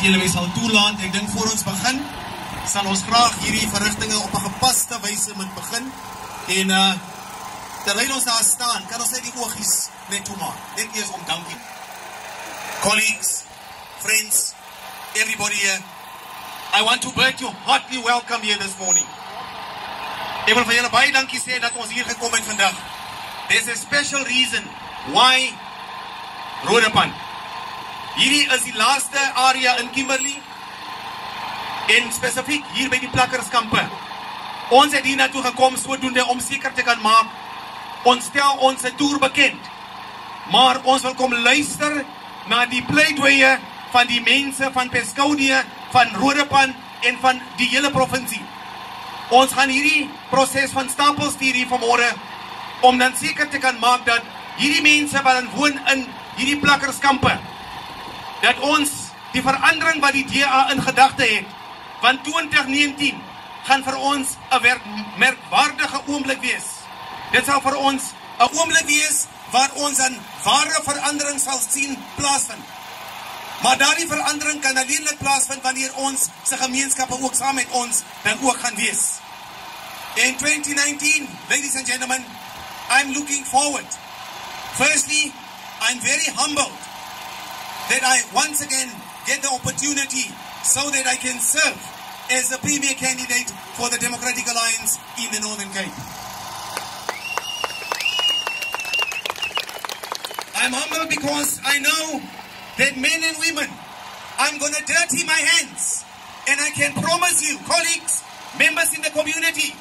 julle my sal toelaat, ek dink voor ons begin, sal ons graag hierdie verrigtinge op 'n gepaste wyse moet begin. En terwyl ons daar staan, kan ons net die oogies net toemaak. Net eers om dankie. Colleagues, friends, everybody here, I want to bid you heartily welcome here this morning. Ek wil vir julle baie dankie sê dat ons hier gekom het vandag. There's a special reason why Roodepan. Hierdie is die laaste area in Kimberley en spesifiek hier by die plakkerskampe. Ons het hier naartoe gekom sodoende om seker te kan maak ons stel ons toer bekend. Maar ons wil kom luister na die pleidooie van die mense van Pescounie, van Roodepan en van die hele provinsie. Ons gaan hierdie proses van stapel stuur hier vanmôre om dan seker te kan maak dat hierdie mense wat woon in hierdie plakkerskampe, dat ons die verandering wat die DA in gedagte het, van 2019 gaan vir ons 'n merkwaardige oomblik wees. Dit sal vir ons 'n oomblik wees waar ons 'n ware verandering sal sien plaasvind. Maar daardie verandering kan alleenlik plaasvind wanneer ons se gemeenskappe ook saam met ons dan ook gaan wees. In 2019, ladies and gentlemen, I'm looking forward. Firstly, I'm very humbled that I once again get the opportunity so that I can serve as the premier candidate for the Democratic Alliance in the Northern Cape. I'm humbled because I know that men and women, I'm going to dirty my hands, and I can promise you, colleagues, members in the community,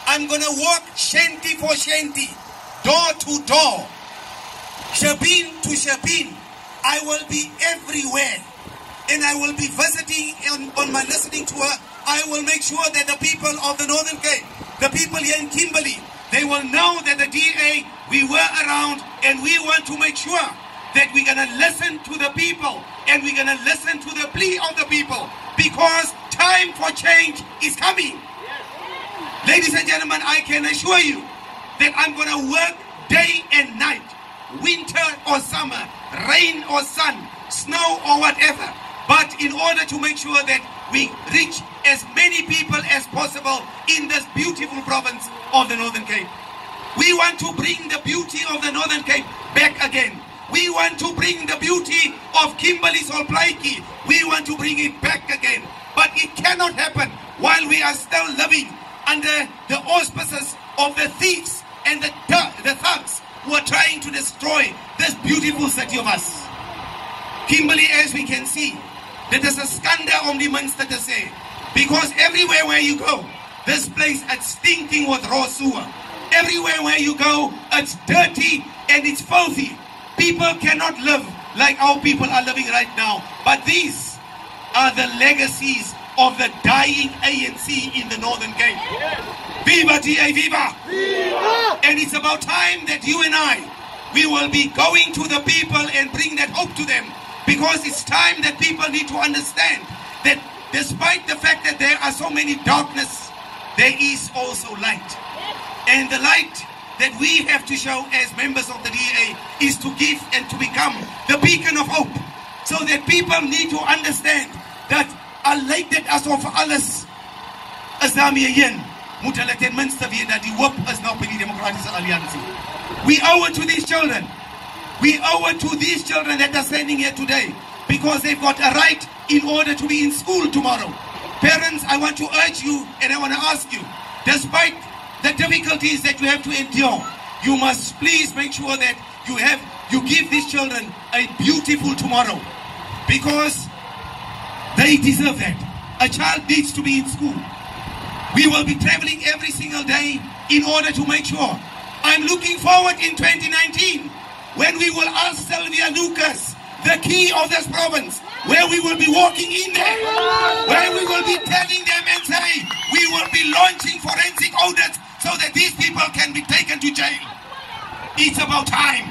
I'm going to walk shanty for shanty, door to door, shebeen to shebeen. I will be everywhere, and I will be visiting on my listening tour. I will make sure that the people of the Northern Cape, the people here in Kimberley, they will know that the DA, we were around, and we want to make sure that we're going to listen to the people, and we're going to listen to the plea of the people, because time for change is coming. Ladies and gentlemen, I can assure you that I'm going to work day and night, winter or summer, rain or sun, snow or whatever, but in order to make sure that we reach as many people as possible in this beautiful province of the Northern Cape. We want to bring the beauty of the Northern Cape back again. We want to bring the beauty of Kimberley Solplaiki. We want to bring it back again. But it cannot happen while we are still living under the auspices of the thieves and the thugs who are trying to destroy this beautiful city of us. Kimberley, as we can see, dit is 'n skande om die minste te sê, because everywhere where you go, this place is stinking with raw sewer. Everywhere where you go, it's dirty and it's filthy. People cannot live like our people are living right now. But these are the legacies of the dying ANC in the Northern Cape. Viva DA, viva! Viva! And it's about time that you and I, we will be going to the people and bring that hope to them. Because it's time that people need to understand that despite the fact that there are so many darkness, there is also light. And the light that we have to show as members of the DA is to give and to become the beacon of hope. So that people need to understand that al lyk dit asof alles is daarmee heen, moet hulle ten minste weet dat die hoop is nou by die Demokratiese Alliansie. We owe it to these children. We owe it to these children that are standing here today, because they've got a right in order to be in school tomorrow. Parents, I want to urge you and I want to ask you, despite the difficulties that you have to endure, you must please make sure that you give these children a beautiful tomorrow, because they deserve that. A child needs to be in school. We will be traveling every single day in order to make sure. I'm looking forward in 2019 when we will ask Sylvia Lucas, the key of this province, where we will be walking in there, where we will be telling them and say, we will be launching forensic audits so that these people can be taken to jail. It's about time.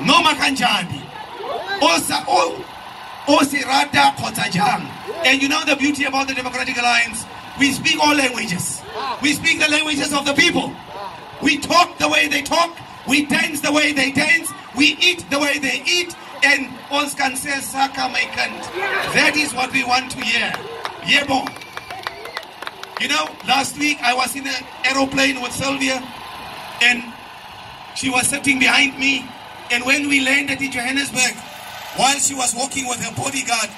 No makanjani. Osirata kotajang. And you know the beauty about the Democratic Alliance? We speak all languages. We speak the languages of the people. We talk the way they talk. We dance the way they dance. We eat the way they eat. En ons kan sê saka my kind. That is what we want to hear. Yebo. You know, last week I was in an aeroplane with Sylvia and she was sitting behind me, and when we landed in Johannesburg, while she was walking with her bodyguard,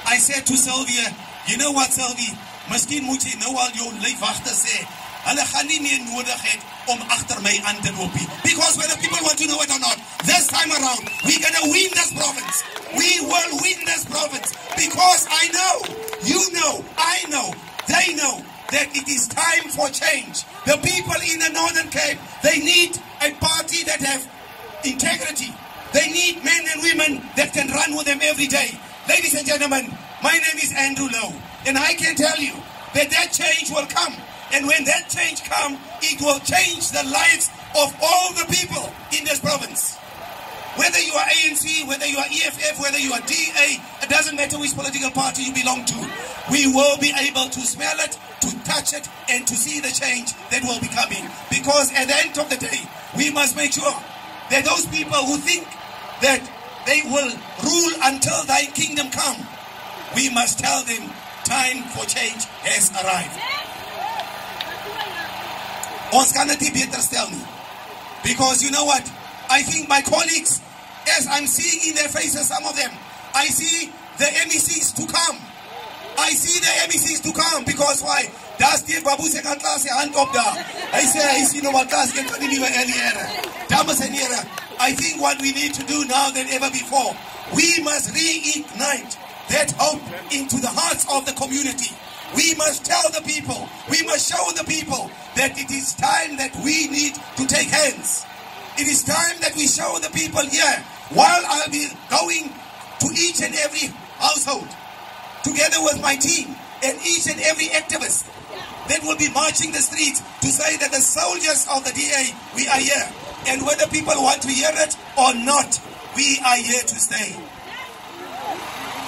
I said to Sylvia, you know what, Sylvia? Miskien moet jy nou al jou lijfwachte sê, hulle gaan nie meer nodig het om achter my aan te loop nie. Because whether people want to know it or not, this time around, we're gonna win this province. We will win this province. Because I know, you know, I know, they know that it is time for change. The people in the Northern Cape, they need a party that have integrity. They need men and women that can run with them every day. Ladies and gentlemen, my name is Andrew Louw, and I can tell you that that change will come. And when that change comes, it will change the lives of all the people in this province. Whether you are ANC, whether you are EFF, whether you are DA, it doesn't matter which political party you belong to. We will be able to smell it, to touch it, and to see the change that will be coming. Because at the end of the day, we must make sure that those people who think that they will rule until thy kingdom come, we must tell them time for change has arrived. Ons kan dit nie beter stel nie. Because you know what? I think my colleagues, as I'm seeing in their faces, some of them, I see the MECs to come. I see the MECs to come. Because why? That's the Babu second class hand up there. I see no one class can continue earlier. Dames and heren, I think what we need to do now than ever before, we must reignite that hope into the hearts of the community. We must tell the people, we must show the people that it is time that we need to take hands. It is time that we show the people here, while I'll be going to each and every household, together with my team and each and every activist that will be marching the streets to say that the soldiers of the DA, we are here. And whether people want to hear it or not, we are here to stay.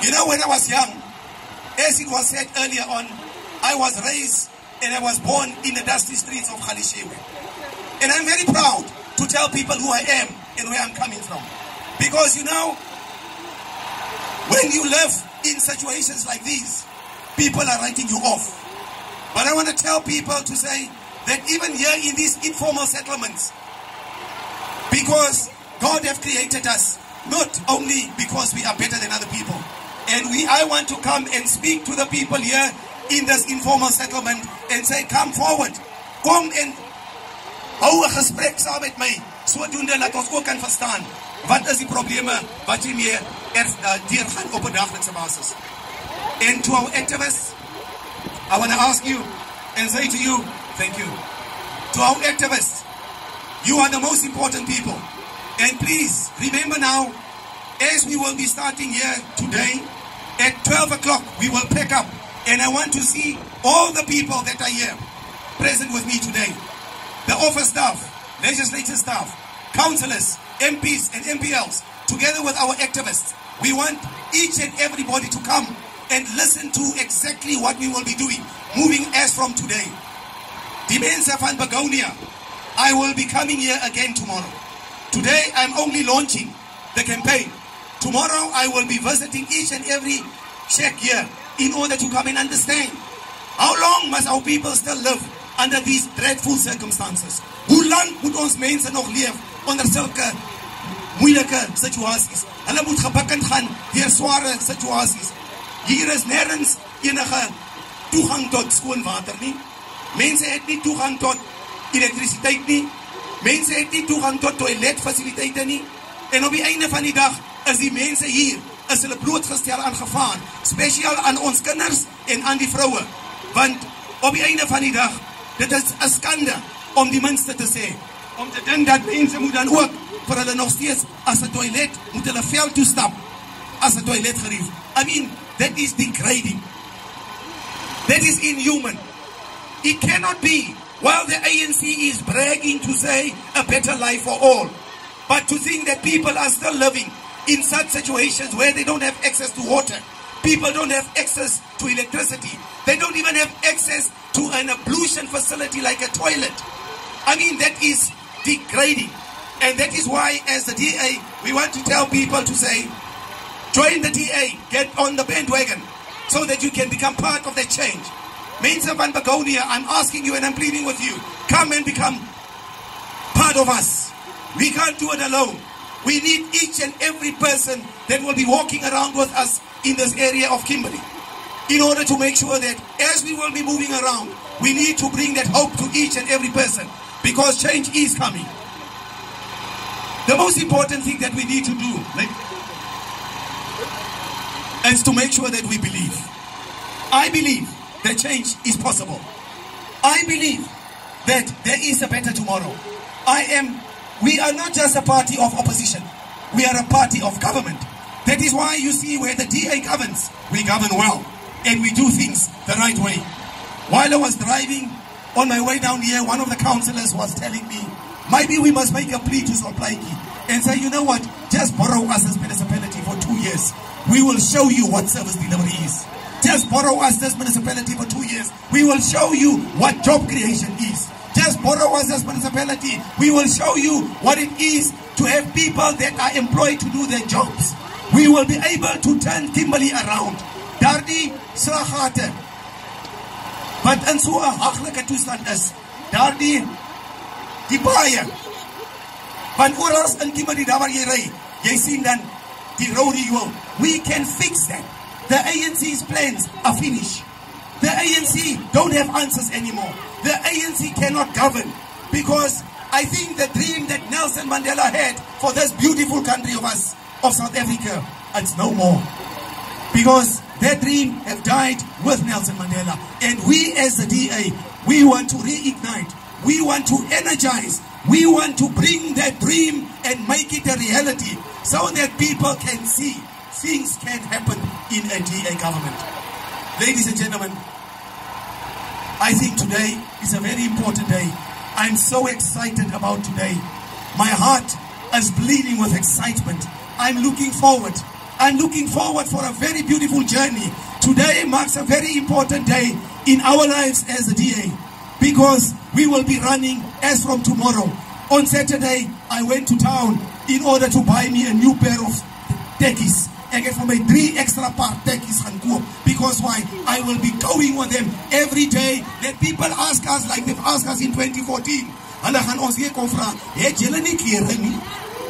You know, when I was young, as it was said earlier on, I was raised and I was born in the dusty streets of Khalishewe. And I'm very proud to tell people who I am and where I'm coming from. Because you know, when you live in situations like these, people are writing you off. But I want to tell people to say that even here in these informal settlements, because God have created us, not only because we are better than other people. And I want to come and speak to the people here in this informal settlement and say, come forward. Kom en hou 'n gesprek saam met my, sodoende dat ons ook kan verstaan wat is die probleme wat jy mee deurgaan op 'n daglikse basis. And to our activists, I want to ask you and say to you, thank you. To our activists, you are the most important people. And please remember now, as we will be starting here today, at 12 o'clock we will pick up. And I want to see all the people that are here present with me today. The office staff, legislative staff, councillors, MPs and MPLs, together with our activists. We want each and everybody to come and listen to exactly what we will be doing, moving as from today. Die mense van Begonia, I will be coming here again tomorrow. Today I'm only launching the campaign. Tomorrow I will be visiting each and every shack here in order to come and understand how long must our people still live under these dreadful circumstances. Hoe lang moet ons mense nog leef onder sulke moeilike situasies? Hulle moet gebukkend gaan deur sware situasies. Hier is nergens enige toegang tot skoon water nie. Mense het nie toegang tot elektrisiteit nie. Mense het nie toegang tot toiletfasiliteite nie. En op die einde van die dag is die mense hier, is hulle blootgestel aan gevaar, spesiaal aan ons kinders en aan die vroue. Want op die einde van die dag, dit is 'n skande om die minste te sê, om te dink dat mense moet dan ook vir hulle nog steeds as 'n toilet moet hulle veld toe stap as 'n toilet gerief. I mean, that is degrading. That is inhuman. It cannot be, while the ANC is bragging to say a better life for all, but to think that people are still living in such situations where they don't have access to water. People don't have access to electricity. They don't even have access to an ablution facility like a toilet. I mean, that is degrading. And that is why, as the DA, we want to tell people to say, Join the DA. Get on the bandwagon so that you can become part of that change. Mense van Begonia, I'm asking you and I'm pleading with you. Come and become part of us. We can't do it alone. We need each and every person that will be walking around with us in this area of Kimberley, in order to make sure that as we will be moving around, we need to bring that hope to each and every person, because change is coming. The most important thing that we need to do is to make sure that we believe. I believe that change is possible. I believe that there is a better tomorrow. We are not just a party of opposition. We are a party of government. That is why you see where the DA governs, we govern well. And we do things the right way. While I was driving on my way down here, one of the councillors was telling me, maybe we must make a plea to Solplaiki and say, you know what, just borrow us as municipality for 2 years. We will show you what service delivery is. Just borrow us as municipality for 2 years. We will show you what job creation is. Just borrow us as municipality. We will show you what it is to have people that are employed to do their jobs. We will be able to turn Kimberley around. Daardie slagate wat in so 'n haglike toestand is, daardie die baie van oral in Kimberley daar waar jy ry, jy sien dan die rodeo. We can fix that. The ANC's plans are finished. The ANC don't have answers anymore. The ANC cannot govern, because I think the dream that Nelson Mandela had for this beautiful country of us, of South Africa, it's no more. Because that dream have died with Nelson Mandela. And we as the DA, we want to reignite. We want to energize. We want to bring that dream and make it a reality, so that people can see things can happen in a DA government. Ladies and gentlemen, I think today is a very important day. I'm so excited about today. My heart is bleeding with excitement. I'm looking forward. I'm looking forward for a very beautiful journey. Today marks a very important day in our lives as a DA, because we will be running as from tomorrow. On Saturday, I went to town in order to buy me a new pair of tekkies. I get for my 3 extra part tekkies gaan koop. Because why? I will be going with them every day. That people ask us like they've asked us in 2014. Hulle gaan ons weer kom vra, het julle nie klere nie?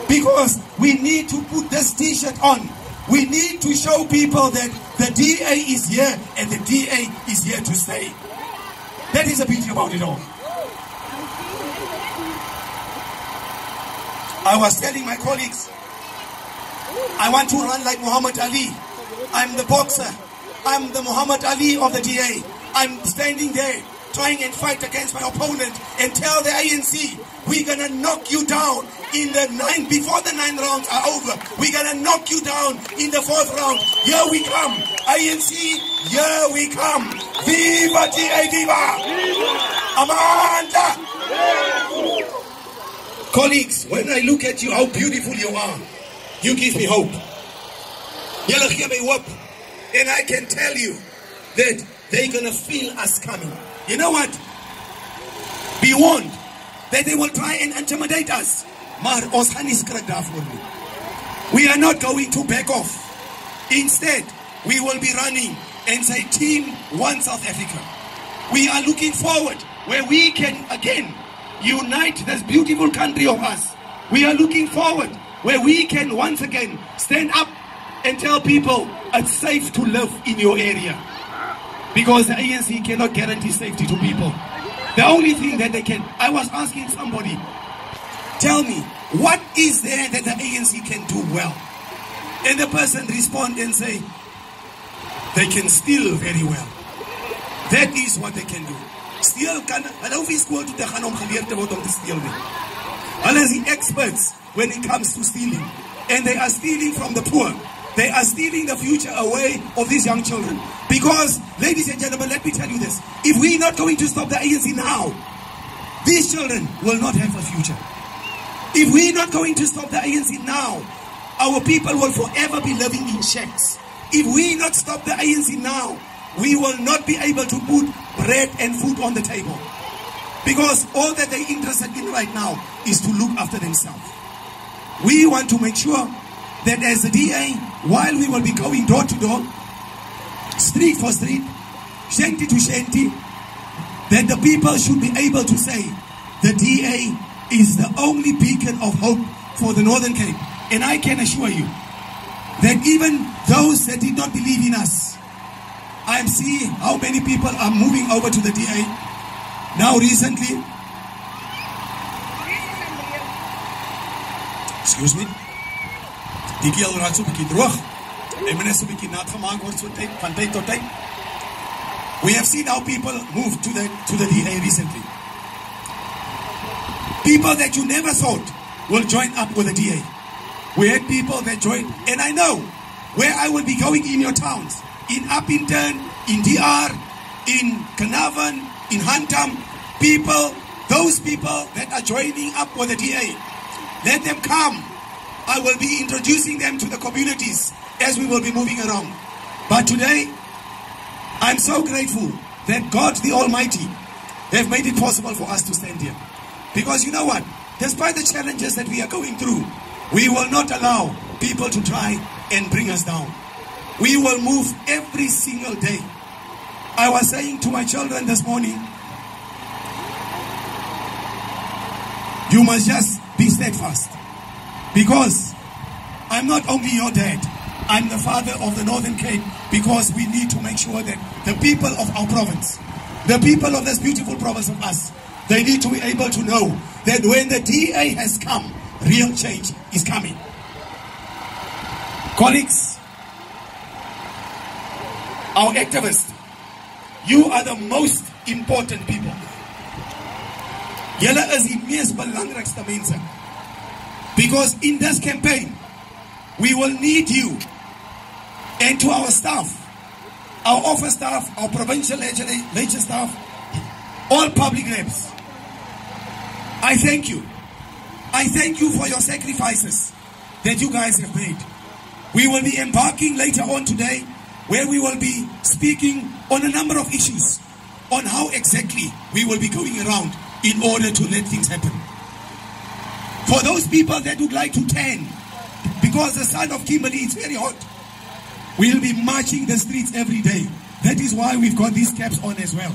Because we need to put this t-shirt on. We need to show people that the DA is here and the DA is here to stay. That is the beauty about it all. I was telling my colleagues, I want to run like Muhammad Ali. I'm the boxer. I'm the Muhammad Ali of the DA. I'm standing there trying and fight against my opponent and tell the ANC, we're going to knock you down in the before the 9 rounds are over. We're going to knock you down in the 4th round. Here we come. ANC, here we come. Viva DA, viva! Amanda! Colleagues, when I look at you, how beautiful you are, you give me hope. Julle gee my hope. And I can tell you that they're going to feel us coming. You know what? Be warned that they will try and intimidate us. Maar ons gaan nie skrik daarvoor nie. We are not going to back off. Instead, we will be running and say, Team One South Africa. We are looking forward where we can again unite this beautiful country of us. We are looking forward where we can once again stand up and tell people it's safe to live in your area. Because the ANC cannot guarantee safety to people. The only thing that they can, I was asking somebody, tell me, what is there that the ANC can do well? And the person respond and say, they can steal very well. That is what they can do. Steal kan, hulle hoef nie skool toe te gaan om geleer te word om te steel nie. Hulle is the experts when it comes to stealing. And they are stealing from the poor. They are stealing the future away of these young children. Because, ladies and gentlemen, let me tell you this. If we're not going to stop the ANC now, these children will not have a future. If we're not going to stop the ANC now, our people will forever be living in shacks. If we not stop the ANC now, we will not be able to put bread and food on the table. Because all that they're interested in right now is to look after themselves. We want to make sure that as the DA, while we will be going door to door, street for street, shanty to shanty, that the people should be able to say the DA is the only beacon of hope for the Northern Cape. And I can assure you that even those that did not believe in us, I am seeing how many people are moving over to the DA. Now recently, excuse me, die keel raak so 'n bietjie droog. En men is so 'n bietjie nat gemaak word so tyd van tyd tot tyd. We have seen how people move to the DA recently. People that you never thought will join up with the DA. We had people that joined, and I know where I will be going in your towns, in Appington, in DR, in Carnarvon, in Huntham, those people that are joining up with the DA, let them come. I will be introducing them to the communities as we will be moving around. But today, I'm so grateful that God the Almighty have made it possible for us to stand here. Because you know what? Despite the challenges that we are going through, we will not allow people to try and bring us down. We will move every single day. I was saying to my children this morning, you must just be steadfast. Because I'm not only your dad, I'm the father of the Northern Cape, because we need to make sure that the people of our province, the people of this beautiful province of us, they need to be able to know that when the DA has come, real change is coming. Colleagues, our activists, you are the most important people. Julle is die mees belangrikste mense. Because in this campaign, we will need you. And to our staff, our office staff, our provincial legislature staff, all public reps, I thank you. I thank you for your sacrifices that you guys have made. We will be embarking later on today, where we will be speaking on a number of issues, on how exactly we will be going around in order to let things happen. For those people that would like to tan, because the sun of Kimberley is very hot, we'll be marching the streets every day. That is why we've got these caps on as well.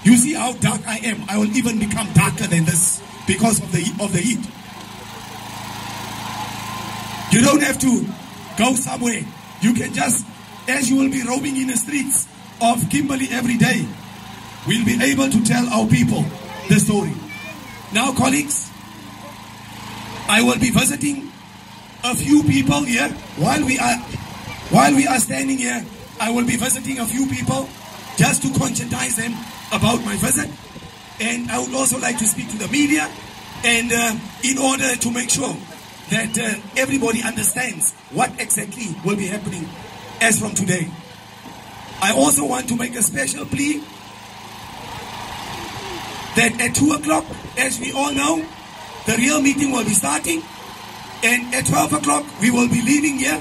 You see how dark I am. I will even become darker than this because of the heat. You don't have to go somewhere. You can just, as you will be roaming in the streets of Kimberley every day, we'll be able to tell our people the story. Now, colleagues, I will be visiting a few people here while we are standing here. I will be visiting a few people just to conscientize them about my visit, and I would also like to speak to the media, and in order to make sure that everybody understands what exactly will be happening as from today. I also want to make a special plea that at 2 o'clock, as we all know, the real meeting will be starting, and at 12 o'clock we will be leaving here,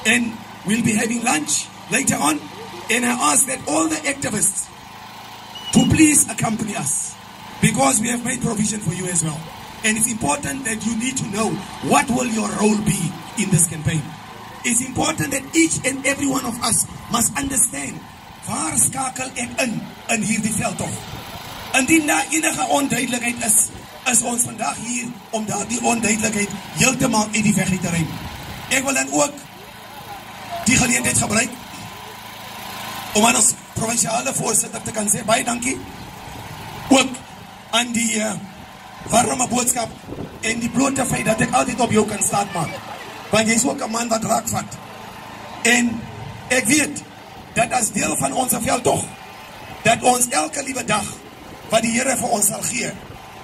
and we'll be having lunch later on. And I ask that all the activists to please accompany us, because we have made provision for you as well. And it's important that you need to know what will your role be in this campaign. It's important that each and every one of us must understand waar skakel ek in hierdie veldtog. Indien daar enige onduidelikheid is ons vandag hier om daardie onduidelikheid heeltemal uit die weg te ruim. Ek wil dan ook die geleentheid gebruik om aan ons provinsiale voorsitter te kan sê baie dankie, ook aan die warme boodskap en die blote feit dat ek altyd op jou kan staat maak, want jy is ook 'n man wat raak vat. En ek weet dat as deel van ons veldtog, dat ons elke liewe dag wat die Here vir ons sal gee,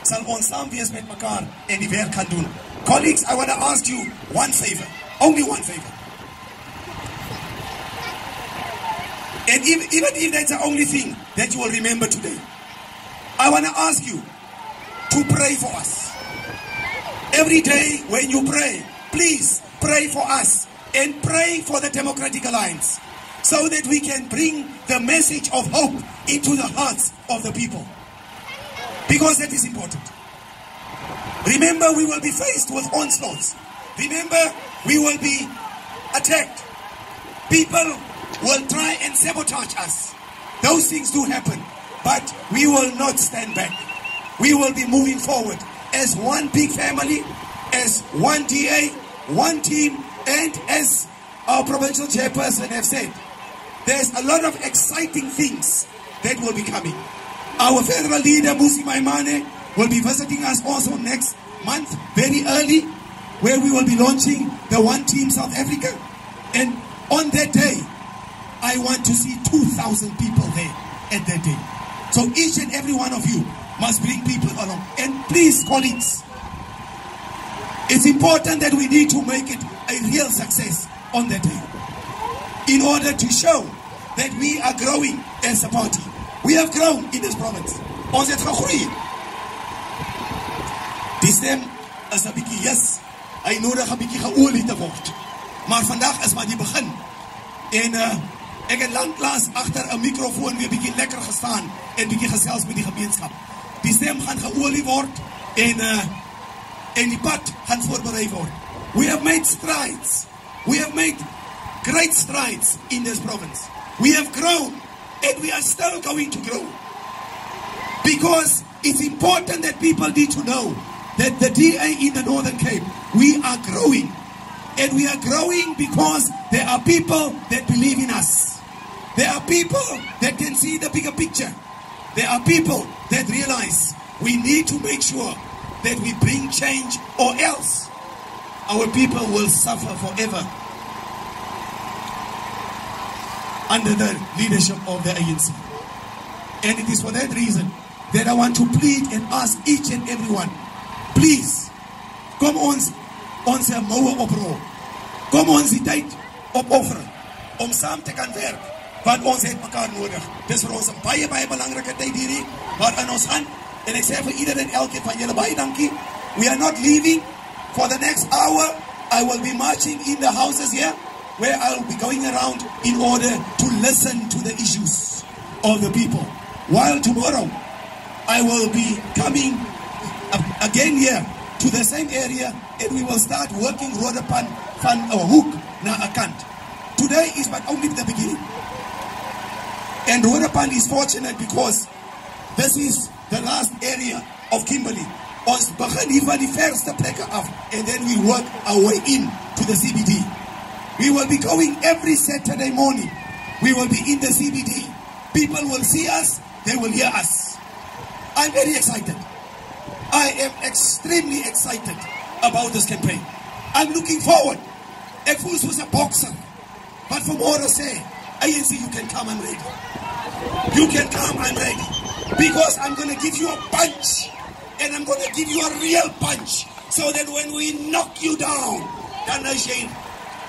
sal ons saam wees met mekaar en die werk gaan doen. Colleagues, I want to ask you one favor, only one favor. And even if that's the only thing that you will remember today, I want to ask you to pray for us. Every day when you pray, please pray for us and pray for the Democratic Alliance, so that we can bring the message of hope into the hearts of the people. Because that is important. Remember, we will be faced with onslaughts. Remember, we will be attacked. People will try and sabotage us. Those things do happen, but we will not stand back. We will be moving forward as one big family, as one DA, one team, and as our provincial chairperson have said, there's a lot of exciting things that will be coming. Our federal leader, Musi Maimane, will be visiting us also next month, very early, where we will be launching the One Team South Africa. And on that day, I want to see 2,000 people there at that day. So each and every one of you must bring people along. And please, colleagues, it's important that we need to make it a real success on that day, in order to show that we are growing as a party. We have grown in this province. Ons het gegroei. Die stem is 'n bietjie yes. Hy nodig 'n bietjie geolie te word. Maar vandag is maar die begin. En ek het lanklaas agter 'n mikrofoon weer bietjie lekker gestaan en bietjie gesels met die gemeenskap. Die stem gaan geolie word en die pad gaan voorberei word. We have made strides. We have made great strides in this province. We have grown, and we are still going to grow. Because it's important that people need to know that the DA in the Northern Cape, we are growing. And we are growing because there are people that believe in us. There are people that can see the bigger picture. There are people that realize we need to make sure that we bring change, or else our people will suffer forever under the leadership of the ANC. And it is for that reason that I want to plead and ask each and everyone, please, kom ons moue oprol. Kom ons die tyd opoffer om saam te kan werk, want ons het mekaar nodig. Dis vir ons 'n baie belangrike tyd hierdie waarin ons gaan. En ek sê vir ieder en elkeen van julle baie dankie. We are not leaving. For the next hour, I will be marching in the houses here, where I will be going around in order to listen to the issues of the people. While tomorrow, I will be coming again here to the same area, and we will start working Roodepan van 'n hoek na 'n kant. Today is but only the beginning. And Roodepan is fortunate because this is the last area of Kimberley. Ons begin hier van die verste plekke af, and then we work our way in to the CBD. We will be going every Saturday morning. We will be in the CBD. People will see us, they will hear us. I'm very excited. I am extremely excited about this campaign. I'm looking forward. Ek voel soos 'n boxer. But for more to say, ANC, you can come, I'm ready. You can come, I'm ready. Because I'm going to give you a punch. And I'm going to give you a real punch. So that when we knock you down,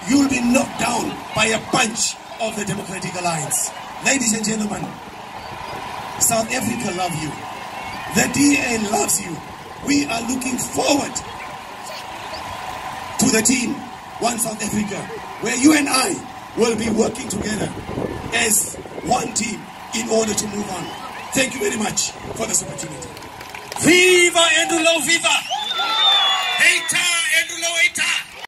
you'll be knocked down by a punch of the Democratic Alliance. Ladies and gentlemen, South Africa loves you. The DA loves you. We are looking forward to the team, One South Africa, where you and I will be working together as one team in order to move on. Thank you very much for this opportunity. Viva Louw, viva! Heita Louw, heita!